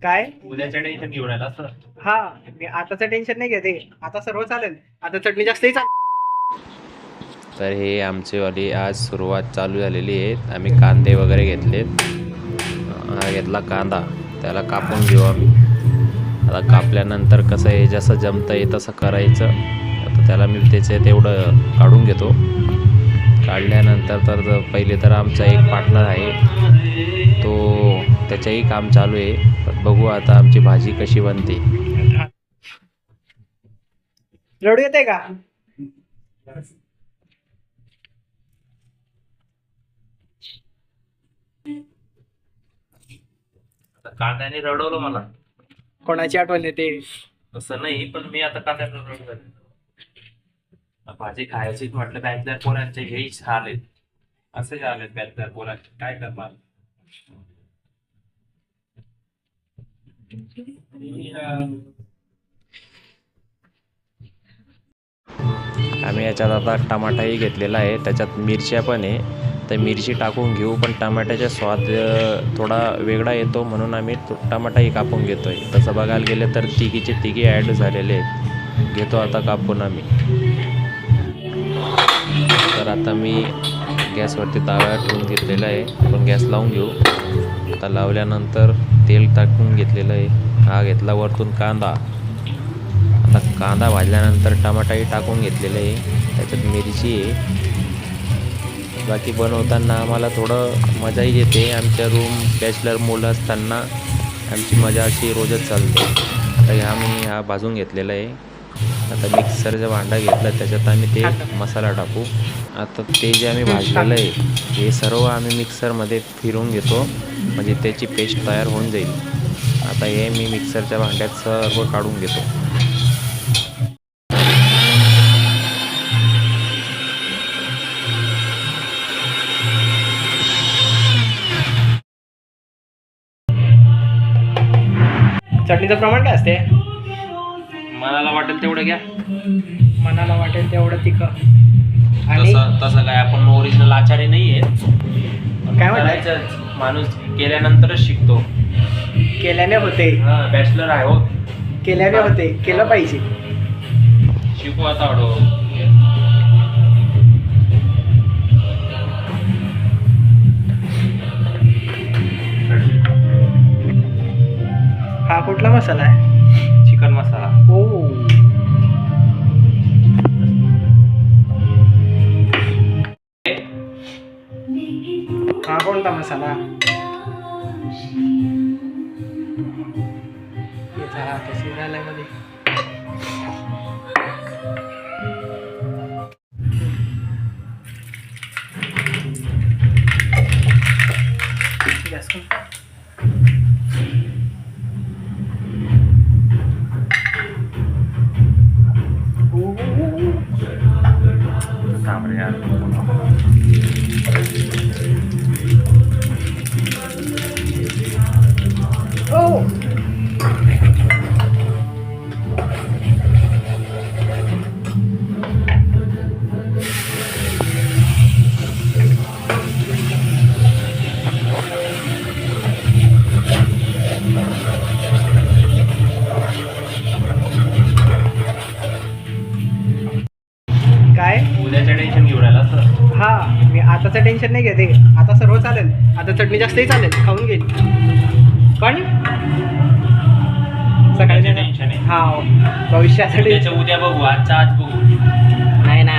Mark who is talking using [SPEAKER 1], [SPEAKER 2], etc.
[SPEAKER 1] काय
[SPEAKER 2] उद्याच्या टेन्शन घेऊन राहिला असं.
[SPEAKER 1] हा मी आताचं टेन्शन नाही घेते, आता सर्व चालेल. आता चटणी जास्तही चालेल.
[SPEAKER 3] तर हे आमचीवाली आज सुरुवात चालू झालेली आहे. आम्ही कांदे वगैरे घेतलेत. हा घेतला कांदा, त्याला कापून घेऊ आम्ही. आता कापल्यानंतर कसं आहे, जसं जमतं आहे तसं करायचं. आता त्याला मी त्याचे तेवढं काढून घेतो. काढल्यानंतर तर पहिले तर आमचा एक पार्टनर आहे, तो त्याचंही काम चालू आहे. पण बघू आता आमची भाजी कशी बनते.
[SPEAKER 1] रडू येते का?
[SPEAKER 2] कांद्याने रडवलं मला.
[SPEAKER 1] कोणाची आठवण येते?
[SPEAKER 2] तसं नाही, पण मी आता कांद्याने रडवलं. भाजी खायची म्हटलं, बॅचलर पोरांचे हेही हाल आहेत. असे आलेत बॅचलर पोरांचे, काय करणार.
[SPEAKER 3] आम्ही याच्यात आता टमाटाही घेतलेला आहे, त्याच्यात मिरच्या पण आहे. तर मिरची टाकून घेऊ, पण टमाट्याचा स्वाद थोडा वेगळा येतो म्हणून आम्ही टमाटाही कापून घेतो आहे. तसं बघायला गेलं तर तिघी ॲड झालेले आहेत. घेतो आता कापून आम्ही. तर आता मी गॅसवरती तवा ठेवून घेतलेला आहे. आपण गॅस लावून घेऊ. आता लावल्यानंतर तेल टाकून घेतलेलं आहे. हा घेतला वरतून कांदा. आता कांदा भाजल्यानंतर टमाटाही टाकून घेतलेलं आहे. त्याच्यात मिरची आहे. बाकी बनवताना आम्हाला थोडं मजाही येते. आमच्या रूम बॅचलर मुलं असताना आमची मजा अशी रोजच चालते. आता हा भाजून घेतलेला आहे. आता मिक्सरचं भांडं घेतलं, त्याच्यात आम्ही ते मसाला टाकू. आता ते जे आम्ही भाजलेलं आहे हे सर्व आम्ही मिक्सरमध्ये फिरवून घेतो, म्हणजे त्याची पेस्ट तयार होऊन जाईल. आता हे मी मिक्सरच्या भांड्यात सर्व काढून घेतो.
[SPEAKER 1] चटणीचं प्रमाण काय असते?
[SPEAKER 2] मनाला वाटेल तेवढं घ्या.
[SPEAKER 1] मनाला वाटेल तेवढं तिखट. आणि
[SPEAKER 2] तसं काय आपण ओरिजिनल आचारी नाही आहे.
[SPEAKER 1] काय म्हणताय?
[SPEAKER 2] करायचं माणूस केल्यानंतरच शिकतो.
[SPEAKER 1] केल्याने होते,
[SPEAKER 2] बॅचलर आहे हो.
[SPEAKER 1] केल्याने होते, केलं पाहिजे.
[SPEAKER 2] शिकू आता हळू.
[SPEAKER 1] हा कुठला मसाला आहे?
[SPEAKER 2] चिकन मसाला.
[SPEAKER 1] ओ, हा कोणता मसाला? याचा कशी झालाय मध्ये. गॅस कमी.
[SPEAKER 2] थांब रे यार.
[SPEAKER 1] ओ, काय
[SPEAKER 2] उद्याच्या टेन्शन घेऊन राहिला असं.
[SPEAKER 1] हा मी आताचं टेन्शन नाही घेते, आता सर्व चालेल. आता चटणी जास्तही चालेल, खाऊन घेईल. पण सकाळी
[SPEAKER 2] टेन्शन आहे.
[SPEAKER 1] हा भविष्यासाठी
[SPEAKER 2] उद्या बघू, आजच्या आज बघू.
[SPEAKER 1] नाही ना.